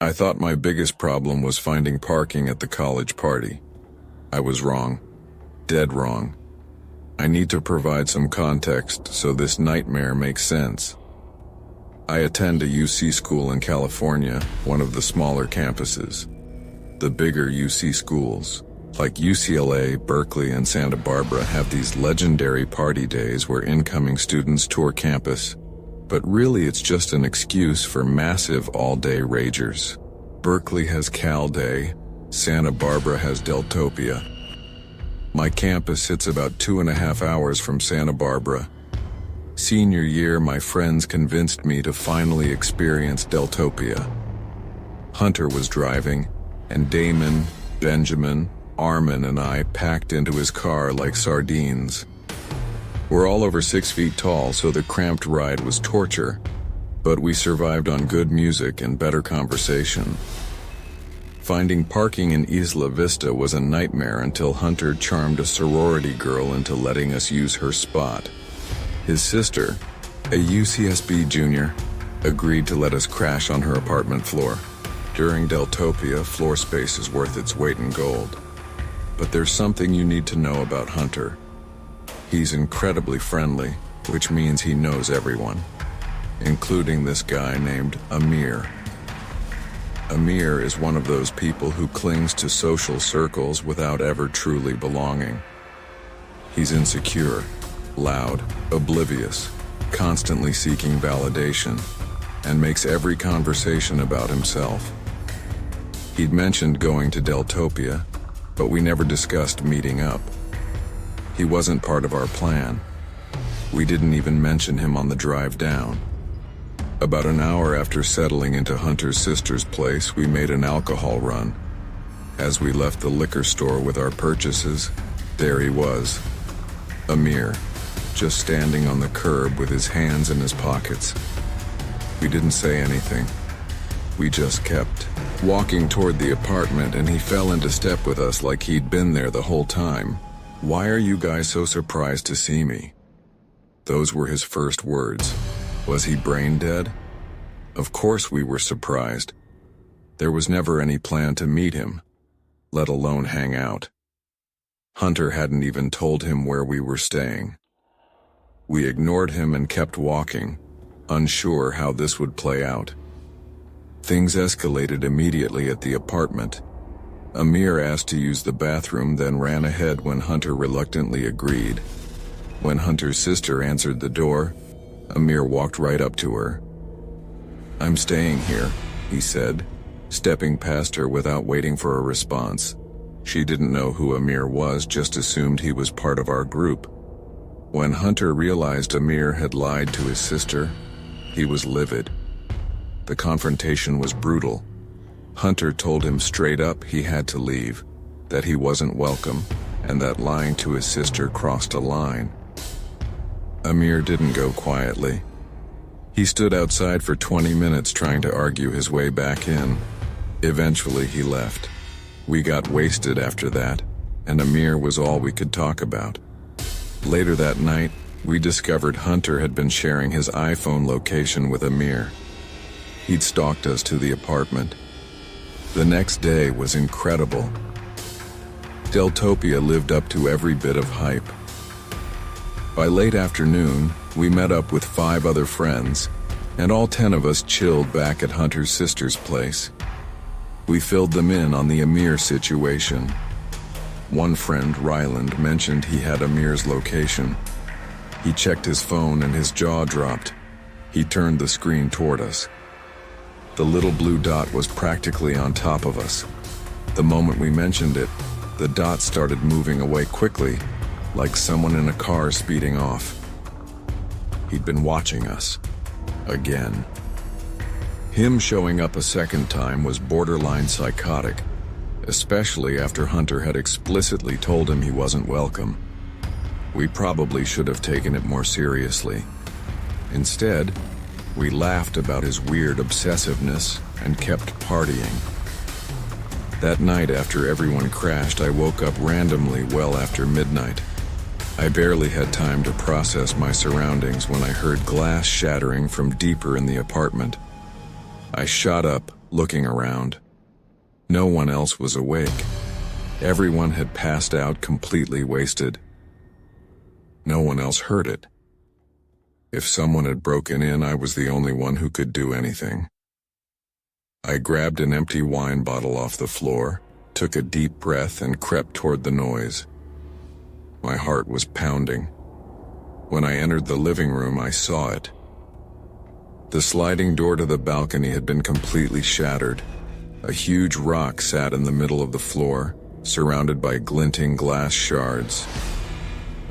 I thought my biggest problem was finding parking at the college party. I was wrong. Dead wrong. I need to provide some context so this nightmare makes sense. I attend a UC school in California, one of the smaller campuses. The bigger UC schools, like UCLA, Berkeley, and Santa Barbara, have these legendary party days where incoming students tour campus. But really it's just an excuse for massive all-day ragers. Berkeley has Cal Day, Santa Barbara has Deltopia. My campus sits about 2.5 hours from Santa Barbara. Senior year, my friends convinced me to finally experience Deltopia. Hunter was driving, and Damon, Benjamin, Armin, and I packed into his car like sardines. We're all over 6 feet tall, so the cramped ride was torture, but we survived on good music and better conversation. Finding parking in Isla Vista was a nightmare until Hunter charmed a sorority girl into letting us use her spot. His sister, a UCSB junior, agreed to let us crash on her apartment floor. During Deltopia, floor space is worth its weight in gold. But there's something you need to know about Hunter. He's incredibly friendly, which means he knows everyone, including this guy named Amir. Amir is one of those people who clings to social circles without ever truly belonging. He's insecure, loud, oblivious, constantly seeking validation, and makes every conversation about himself. He'd mentioned going to Deltopia, but we never discussed meeting up. He wasn't part of our plan. We didn't even mention him on the drive down. About an hour after settling into Hunter's sister's place, we made an alcohol run. As we left the liquor store with our purchases, there he was, Amir, just standing on the curb with his hands in his pockets. We didn't say anything. We just kept walking toward the apartment, and he fell into step with us like he'd been there the whole time. "Why are you guys so surprised to see me?" Those were his first words. Was he brain dead? Of course we were surprised. There was never any plan to meet him, let alone hang out. Hunter hadn't even told him where we were staying. We ignored him and kept walking, unsure how this would play out. Things escalated immediately at the apartment. Amir asked to use the bathroom, then ran ahead when Hunter reluctantly agreed. When Hunter's sister answered the door, Amir walked right up to her. "I'm staying here," he said, stepping past her without waiting for a response. She didn't know who Amir was, just assumed he was part of our group. When Hunter realized Amir had lied to his sister, he was livid. The confrontation was brutal. Hunter told him straight up he had to leave, that he wasn't welcome, and that lying to his sister crossed a line. Amir didn't go quietly. He stood outside for 20 minutes trying to argue his way back in. Eventually he left. We got wasted after that, and Amir was all we could talk about. Later that night, we discovered Hunter had been sharing his iPhone location with Amir. He'd stalked us to the apartment. The next day was incredible. Deltopia lived up to every bit of hype. By late afternoon, we met up with 5 other friends, and all 10 of us chilled back at Hunter's sister's place. We filled them in on the Amir situation. One friend, Ryland, mentioned he had Amir's location. He checked his phone and his jaw dropped. He turned the screen toward us. The little blue dot was practically on top of us. The moment we mentioned it, the dot started moving away quickly, like someone in a car speeding off. He'd been watching us. Again. Him showing up a second time was borderline psychotic, especially after Hunter had explicitly told him he wasn't welcome. We probably should have taken it more seriously. Instead, we laughed about his weird obsessiveness and kept partying. That night after everyone crashed, I woke up randomly well after midnight. I barely had time to process my surroundings when I heard glass shattering from deeper in the apartment. I shot up, looking around. No one else was awake. Everyone had passed out completely wasted. No one else heard it. If someone had broken in, I was the only one who could do anything. I grabbed an empty wine bottle off the floor, took a deep breath, and crept toward the noise. My heart was pounding. When I entered the living room, I saw it. The sliding door to the balcony had been completely shattered. A huge rock sat in the middle of the floor, surrounded by glinting glass shards.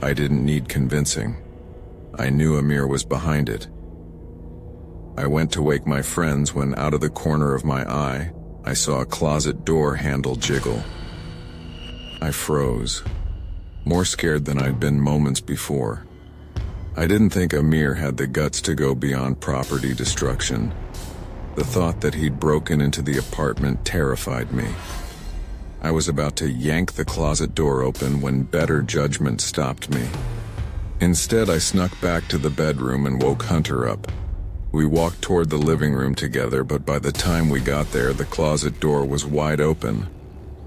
I didn't need convincing. I knew Amir was behind it. I went to wake my friends when, out of the corner of my eye, I saw a closet door handle jiggle. I froze, more scared than I'd been moments before. I didn't think Amir had the guts to go beyond property destruction. The thought that he'd broken into the apartment terrified me. I was about to yank the closet door open when better judgment stopped me. Instead, I snuck back to the bedroom and woke Hunter up. We walked toward the living room together, but by the time we got there, the closet door was wide open.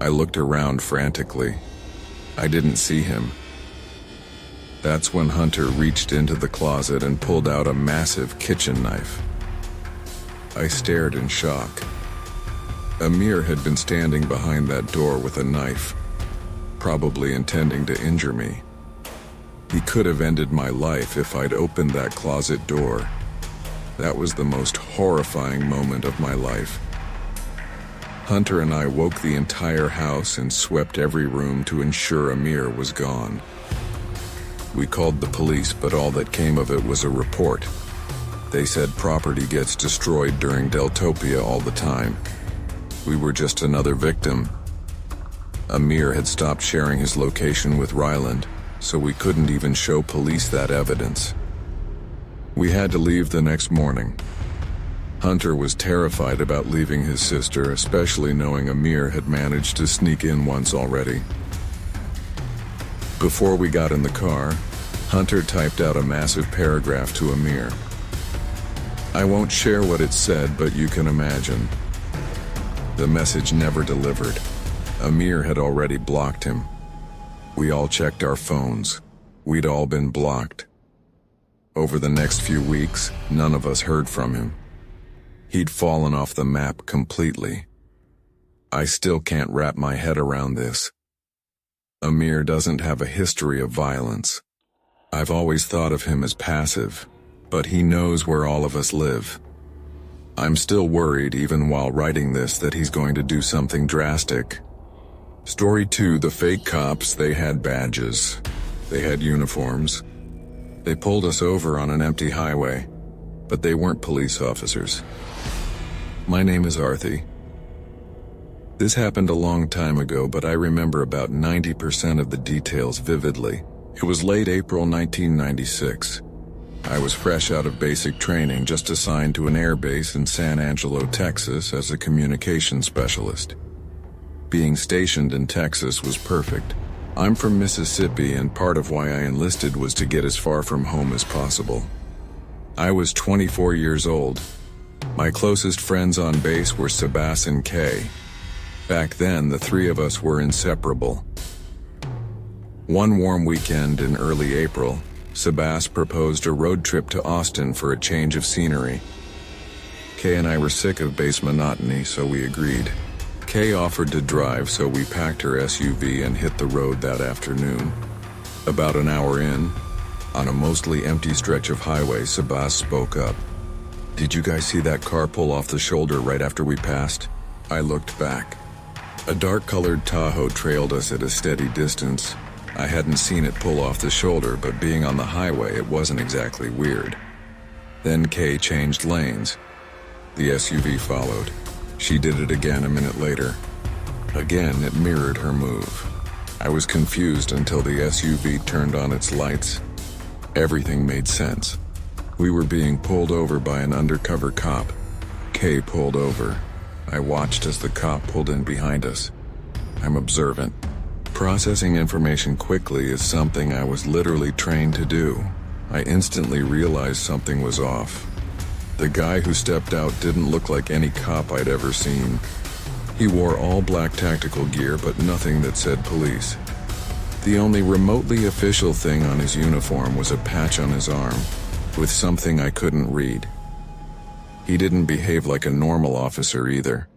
I looked around frantically. I didn't see him. That's when Hunter reached into the closet and pulled out a massive kitchen knife. I stared in shock. Amir had been standing behind that door with a knife, probably intending to injure me. He could have ended my life if I'd opened that closet door. That was the most horrifying moment of my life. Hunter and I woke the entire house and swept every room to ensure Amir was gone. We called the police, but all that came of it was a report. They said property gets destroyed during Deltopia all the time. We were just another victim. Amir had stopped sharing his location with Ryland, so we couldn't even show police that evidence. We had to leave the next morning. Hunter was terrified about leaving his sister, especially knowing Amir had managed to sneak in once already. Before we got in the car, Hunter typed out a massive paragraph to Amir. I won't share what it said, but you can imagine. The message never delivered. Amir had already blocked him. We all checked our phones. We'd all been blocked. Over the next few weeks, none of us heard from him. He'd fallen off the map completely. I still can't wrap my head around this. Amir doesn't have a history of violence. I've always thought of him as passive, but he knows where all of us live. I'm still worried, even while writing this, that he's going to do something drastic. Story 2, the fake cops, they had badges. They had uniforms. They pulled us over on an empty highway, but they weren't police officers. My name is Arthi. This happened a long time ago, but I remember about 90% of the details vividly. It was late April 1996. I was fresh out of basic training, just assigned to an air base in San Angelo, Texas as a communications specialist. Being stationed in Texas was perfect. I'm from Mississippi, and part of why I enlisted was to get as far from home as possible. I was 24 years old. My closest friends on base were Sebas and Kay. Back then, the three of us were inseparable. One warm weekend in early April, Sebas proposed a road trip to Austin for a change of scenery. Kay and I were sick of base monotony, so we agreed. Kay offered to drive, so we packed her SUV and hit the road that afternoon. About an hour in, on a mostly empty stretch of highway, Sebas spoke up. "Did you guys see that car pull off the shoulder right after we passed?" I looked back. A dark-colored Tahoe trailed us at a steady distance. I hadn't seen it pull off the shoulder, but being on the highway, it wasn't exactly weird. Then Kay changed lanes. The SUV followed. She did it again a minute later. Again, it mirrored her move. I was confused until the SUV turned on its lights. Everything made sense. We were being pulled over by an undercover cop. Kay pulled over. I watched as the cop pulled in behind us. I'm observant. Processing information quickly is something I was literally trained to do. I instantly realized something was off. The guy who stepped out didn't look like any cop I'd ever seen. He wore all black tactical gear, but nothing that said police. The only remotely official thing on his uniform was a patch on his arm, with something I couldn't read. He didn't behave like a normal officer either.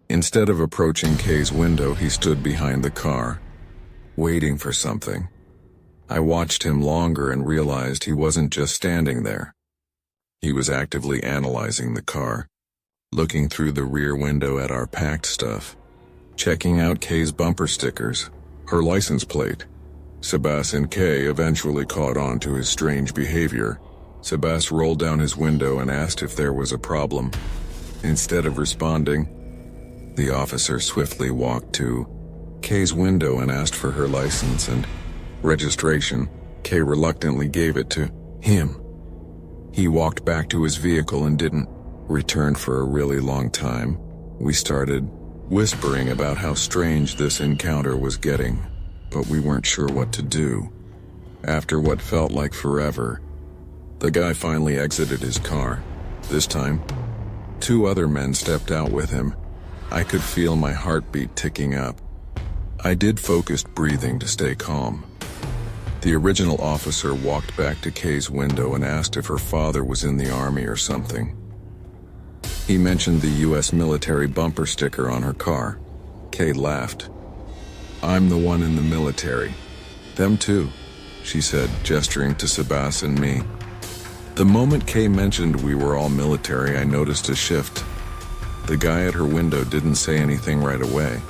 Instead of approaching Kay's window, he stood behind the car, waiting for something. I watched him longer and realized he wasn't just standing there. He was actively analyzing the car, looking through the rear window at our packed stuff, checking out Kay's bumper stickers, her license plate. Sebas and Kay eventually caught on to his strange behavior. Sebas rolled down his window and asked if there was a problem. Instead of responding, the officer swiftly walked to Kay's window and asked for her license and registration. Kay reluctantly gave it to him. He walked back to his vehicle and didn't return for a really long time. We started whispering about how strange this encounter was getting, but we weren't sure what to do. After what felt like forever, the guy finally exited his car. This time, 2 other men stepped out with him. I could feel my heartbeat ticking up. I did focused breathing to stay calm. The original officer walked back to Kay's window and asked if her father was in the army or something. He mentioned the U.S. military bumper sticker on her car. Kay laughed. "I'm the one in the military." "Them too," she said, gesturing to Sebas and me. The moment Kay mentioned we were all military, I noticed a shift. The guy at her window didn't say anything right away,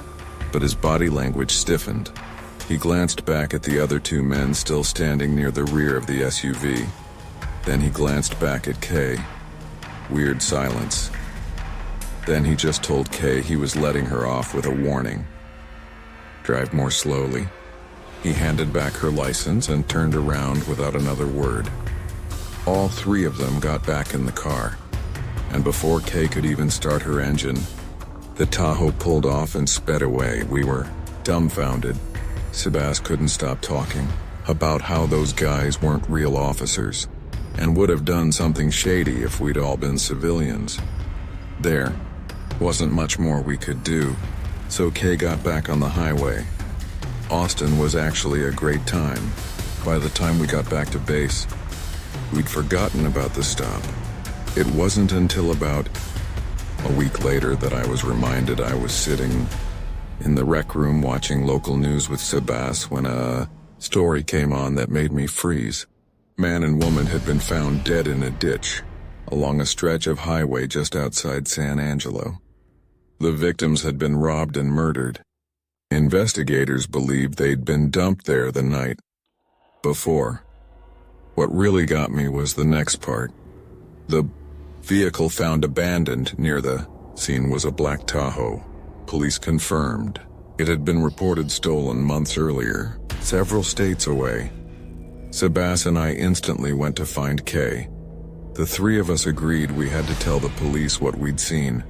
but his body language stiffened. He glanced back at the other 2 men still standing near the rear of the SUV. Then he glanced back at Kay. Weird silence. Then he just told Kay he was letting her off with a warning. "Drive more slowly." He handed back her license and turned around without another word. All 3 of them got back in the car, and before Kay could even start her engine, the Tahoe pulled off and sped away. We were dumbfounded. Sebas couldn't stop talking about how those guys weren't real officers and would have done something shady if we'd all been civilians. There wasn't much more we could do, so Kay got back on the highway. Austin was actually a great time. By the time we got back to base, we'd forgotten about the stop. It wasn't until about a week later that I was reminded I was sitting in the rec room watching local news with Sebas when a story came on that made me freeze. Man and woman had been found dead in a ditch along a stretch of highway just outside San Angelo. The victims had been robbed and murdered. Investigators believed they'd been dumped there the night before. What really got me was the next part. The vehicle found abandoned near the scene was a black Tahoe. Police confirmed it had been reported stolen months earlier, several states away. Sebas and I instantly went to find Kay. The 3 of us agreed we had to tell the police what we'd seen.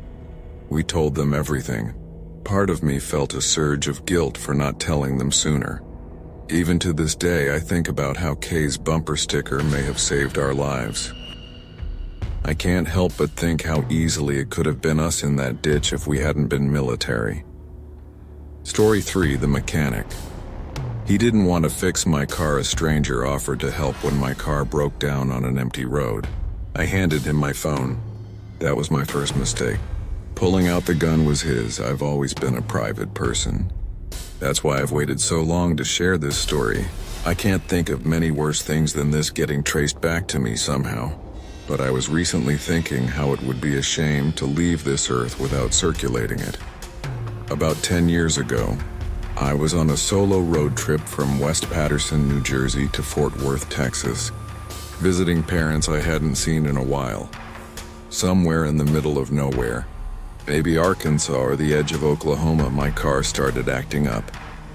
We told them everything. Part of me felt a surge of guilt for not telling them sooner. Even to this day, I think about how Kay's bumper sticker may have saved our lives. I can't help but think how easily it could have been us in that ditch if we hadn't been military. Story 3, the mechanic. He didn't want to fix my car. A stranger offered to help when my car broke down on an empty road. I handed him my phone. That was my first mistake. Pulling out the gun was his. I've always been a private person. That's why I've waited so long to share this story. I can't think of many worse things than this getting traced back to me somehow. But I was recently thinking how it would be a shame to leave this earth without circulating it. About 10 years ago, I was on a solo road trip from West Patterson, New Jersey to Fort Worth, Texas, visiting parents I hadn't seen in a while. Somewhere in the middle of nowhere, maybe Arkansas or the edge of Oklahoma, my car started acting up.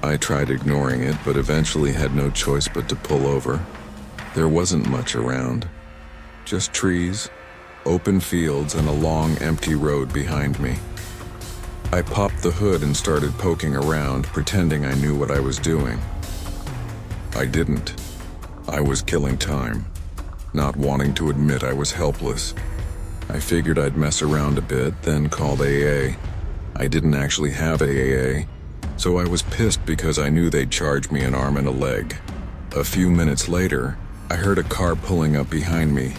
I tried ignoring it, but eventually had no choice but to pull over. There wasn't much around. Just trees, open fields, and a long, empty road behind me. I popped the hood and started poking around, pretending I knew what I was doing. I didn't. I was killing time. not wanting to admit I was helpless. I figured I'd mess around a bit, then called AA. I didn't actually have AAA, so I was pissed because I knew they'd charge me an arm and a leg. A few minutes later, I heard a car pulling up behind me,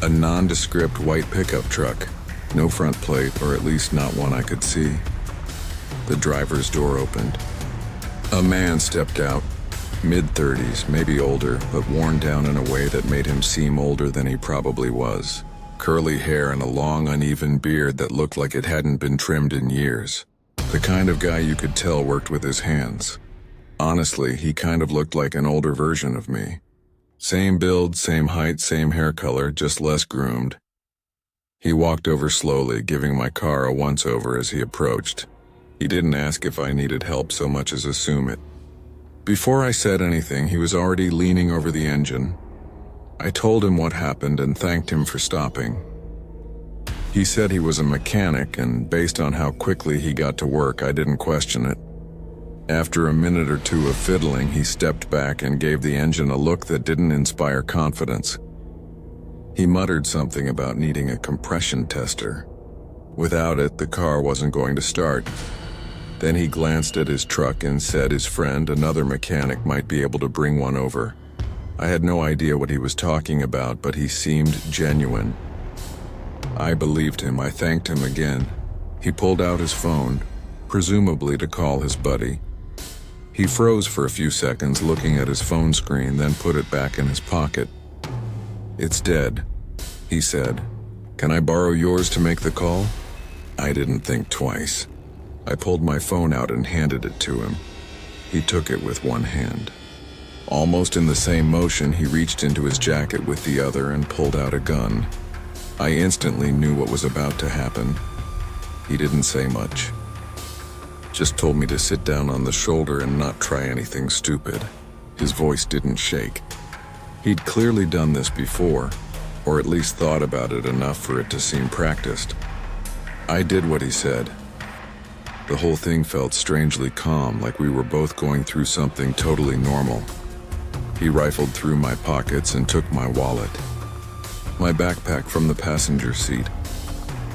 a nondescript white pickup truck. No front plate, or at least not one I could see. The driver's door opened. A man stepped out, mid-30s, maybe older, but worn down in a way that made him seem older than he probably was. Curly hair and a long, uneven beard that looked like it hadn't been trimmed in years. The kind of guy you could tell worked with his hands. Honestly, he kind of looked like an older version of me. Same build, same height, same hair color, just less groomed. He walked over slowly, giving my car a once-over as he approached. He didn't ask if I needed help so much as assume it. Before I said anything, he was already leaning over the engine. I told him what happened and thanked him for stopping. He said he was a mechanic, and based on how quickly he got to work, I didn't question it. After a minute or two of fiddling, he stepped back and gave the engine a look that didn't inspire confidence. He muttered something about needing a compression tester. Without it, the car wasn't going to start. Then he glanced at his truck and said his friend, another mechanic, might be able to bring one over. I had no idea what he was talking about, but he seemed genuine. I believed him. I thanked him again. He pulled out his phone, presumably to call his buddy. He froze for a few seconds looking at his phone screen, then put it back in his pocket. "It's dead," he said. "Can I borrow yours to make the call?" I didn't think twice. I pulled my phone out and handed it to him. He took it with one hand. Almost in the same motion, he reached into his jacket with the other and pulled out a gun. I instantly knew what was about to happen. He didn't say much. Just told me to sit down on the shoulder and not try anything stupid. His voice didn't shake. He'd clearly done this before, or at least thought about it enough for it to seem practiced. I did what he said. The whole thing felt strangely calm, like we were both going through something totally normal. He rifled through my pockets and took my wallet, my backpack from the passenger seat.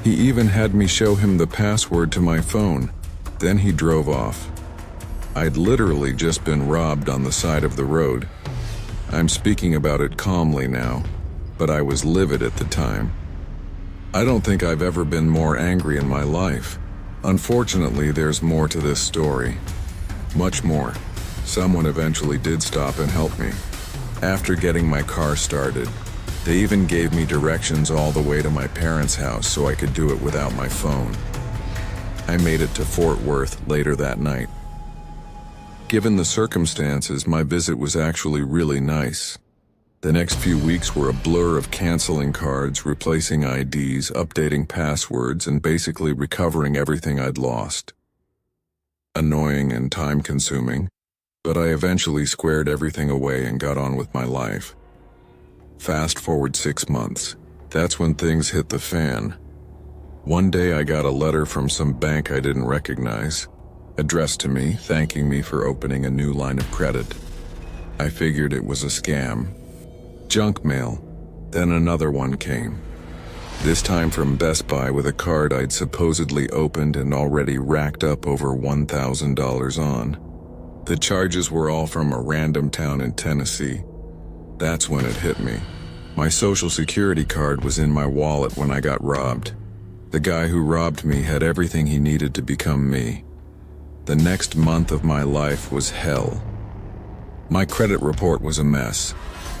He even had me show him the password to my phone. Then he drove off. I'd literally just been robbed on the side of the road. I'm speaking about it calmly now, but I was livid at the time. I don't think I've ever been more angry in my life. Unfortunately, there's more to this story. Much more. Someone eventually did stop and help me. After getting my car started, they even gave me directions all the way to my parents' house so I could do it without my phone. I made it to Fort Worth later that night. Given the circumstances, my visit was actually really nice. The next few weeks were a blur of canceling cards, replacing IDs, updating passwords, and basically recovering everything I'd lost. Annoying and time-consuming, but I eventually squared everything away and got on with my life. Fast forward 6 months. That's when things hit the fan. One day I got a letter from some bank I didn't recognize, addressed to me, thanking me for opening a new line of credit. I figured it was a scam. Junk mail. Then another one came. This time from Best Buy with a card I'd supposedly opened and already racked up over $1,000 on. The charges were all from a random town in Tennessee. That's when it hit me. My Social Security card was in my wallet when I got robbed. The guy who robbed me had everything he needed to become me. The next month of my life was hell. My credit report was a mess.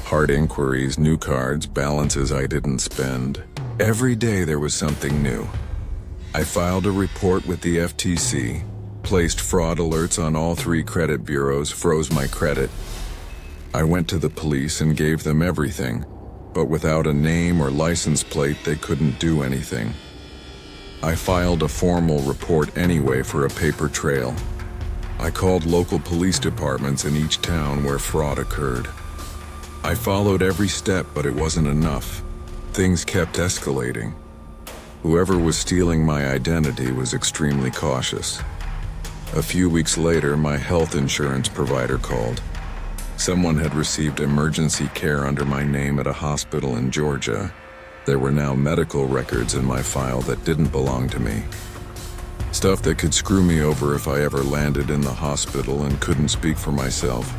Hard inquiries, new cards, balances I didn't spend. Every day there was something new. I filed a report with the FTC, placed fraud alerts on all 3 credit bureaus, froze my credit. I went to the police and gave them everything, but without a name or license plate, they couldn't do anything. I filed a formal report anyway for a paper trail. I called local police departments in each town where fraud occurred. I followed every step, but it wasn't enough. Things kept escalating. Whoever was stealing my identity was extremely cautious. A few weeks later, my health insurance provider called. Someone had received emergency care under my name at a hospital in Georgia. There were now medical records in my file that didn't belong to me. Stuff that could screw me over if I ever landed in the hospital and couldn't speak for myself.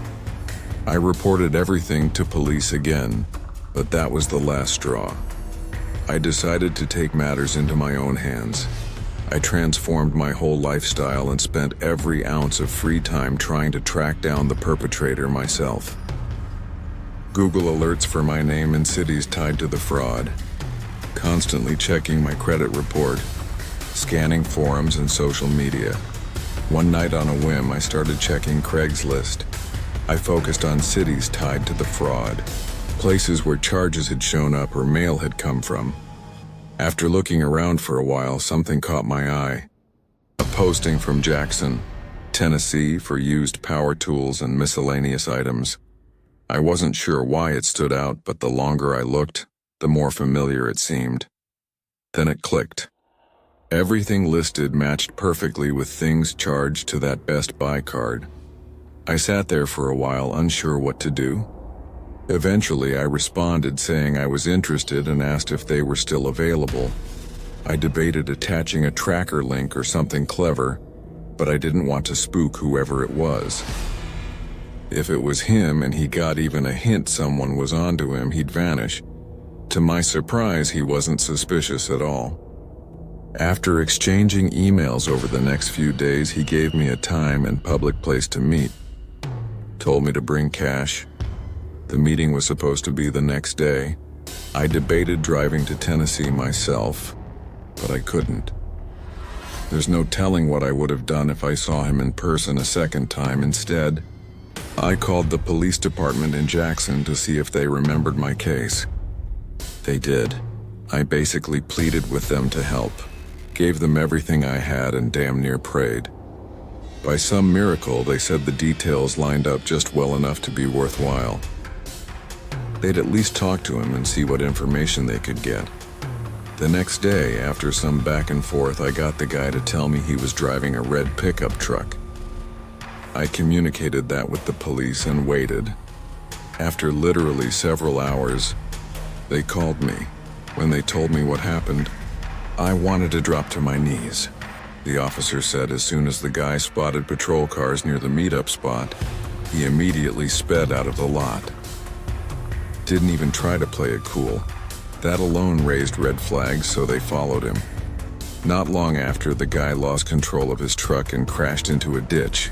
I reported everything to police again, but that was the last straw. I decided to take matters into my own hands. I transformed my whole lifestyle and spent every ounce of free time trying to track down the perpetrator myself. Google alerts for my name in cities tied to the fraud. Constantly checking my credit report, scanning forums and social media. One night on a whim, I started checking Craigslist. I focused on cities tied to the fraud, places where charges had shown up or mail had come from. After looking around for a while, something caught my eye. A posting from Jackson, Tennessee for used power tools and miscellaneous items. I wasn't sure why it stood out, but the longer I looked, the more familiar it seemed. Then it clicked. Everything listed matched perfectly with things charged to that Best Buy card. I sat there for a while, unsure what to do. Eventually, I responded saying I was interested and asked if they were still available. I debated attaching a tracker link or something clever, but I didn't want to spook whoever it was. If it was him and he got even a hint someone was onto him, he'd vanish. To my surprise, he wasn't suspicious at all. After exchanging emails over the next few days, he gave me a time and public place to meet. Told me to bring cash. The meeting was supposed to be the next day. I debated driving to Tennessee myself, but I couldn't. There's no telling what I would have done if I saw him in person a second time. Instead, I called the police department in Jackson to see if they remembered my case. They did. I basically pleaded with them to help, gave them everything I had and damn near prayed. By some miracle, they said the details lined up just well enough to be worthwhile. They'd at least talk to him and see what information they could get. The next day, after some back and forth, I got the guy to tell me he was driving a red pickup truck. I communicated that with the police and waited. After literally several hours, they called me. When they told me what happened, I wanted to drop to my knees. The officer said as soon as the guy spotted patrol cars near the meetup spot, he immediately sped out of the lot. Didn't even try to play it cool. That alone raised red flags, so they followed him. Not long after, the guy lost control of his truck and crashed into a ditch.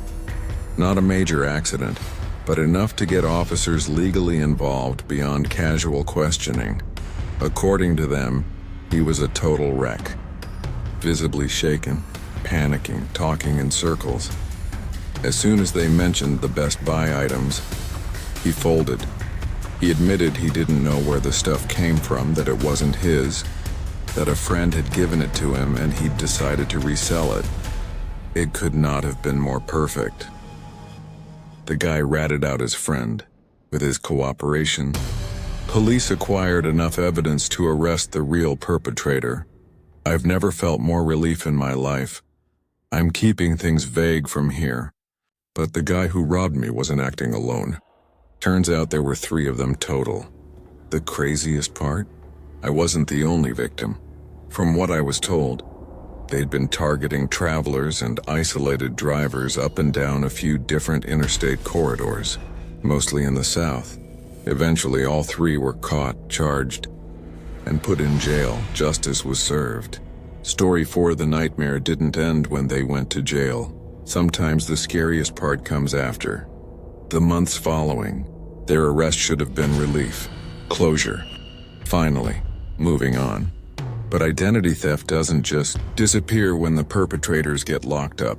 Not a major accident, but enough to get officers legally involved beyond casual questioning. According to them, he was a total wreck. Visibly shaken, panicking, talking in circles. As soon as they mentioned the Best Buy items, he folded. He admitted he didn't know where the stuff came from, that it wasn't his, that a friend had given it to him and he'd decided to resell it. It could not have been more perfect. The guy ratted out his friend. With his cooperation, police acquired enough evidence to arrest the real perpetrator. I've never felt more relief in my life. I'm keeping things vague from here, but the guy who robbed me wasn't acting alone. Turns out there were 3 of them total. The craziest part? I wasn't the only victim. From what I was told, they'd been targeting travelers and isolated drivers up and down a few different interstate corridors, mostly in the South. Eventually, all 3 were caught, charged, and put in jail. Justice was served. Story 4: The nightmare didn't end when they went to jail. Sometimes the scariest part comes after. The months following, their arrest should have been relief, closure. Finally, moving on. But identity theft doesn't just disappear when the perpetrators get locked up.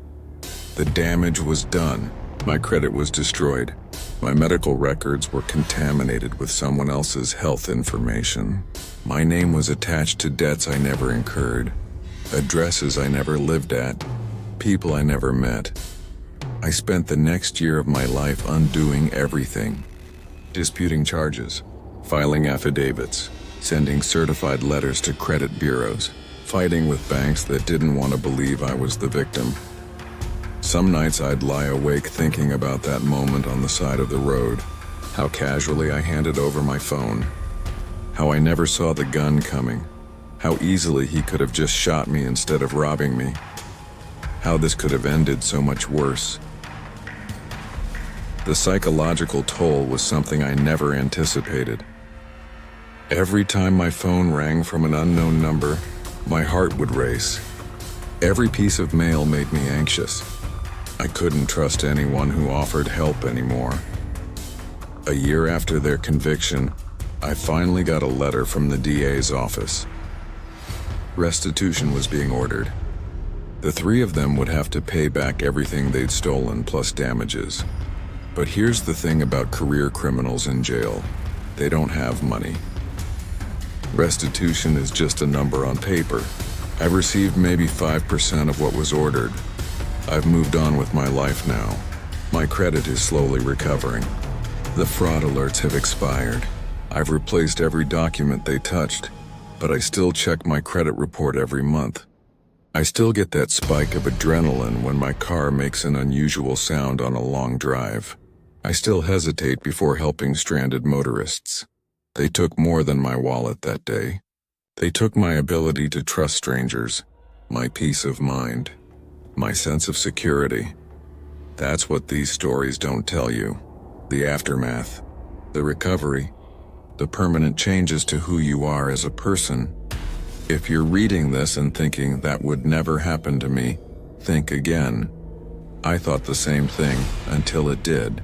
The damage was done. My credit was destroyed. My medical records were contaminated with someone else's health information. My name was attached to debts I never incurred, addresses I never lived at, people I never met. I spent the next year of my life undoing everything. Disputing charges, filing affidavits, sending certified letters to credit bureaus, fighting with banks that didn't want to believe I was the victim. Some nights I'd lie awake thinking about that moment on the side of the road. How casually I handed over my phone. How I never saw the gun coming. How easily he could have just shot me instead of robbing me. How this could have ended so much worse. The psychological toll was something I never anticipated. Every time my phone rang from an unknown number, my heart would race. Every piece of mail made me anxious. I couldn't trust anyone who offered help anymore. A year after their conviction, I finally got a letter from the DA's office. Restitution was being ordered. The three of them would have to pay back everything they'd stolen plus damages. But here's the thing about career criminals in jail. They don't have money. Restitution is just a number on paper. I've received maybe 5% of what was ordered. I've moved on with my life now. My credit is slowly recovering. The fraud alerts have expired. I've replaced every document they touched, but I still check my credit report every month. I still get that spike of adrenaline when my car makes an unusual sound on a long drive. I still hesitate before helping stranded motorists. They took more than my wallet that day. They took my ability to trust strangers, my peace of mind, my sense of security. That's what these stories don't tell you. The aftermath, the recovery, the permanent changes to who you are as a person. If you're reading this and thinking that would never happen to me, think again. I thought the same thing until it did.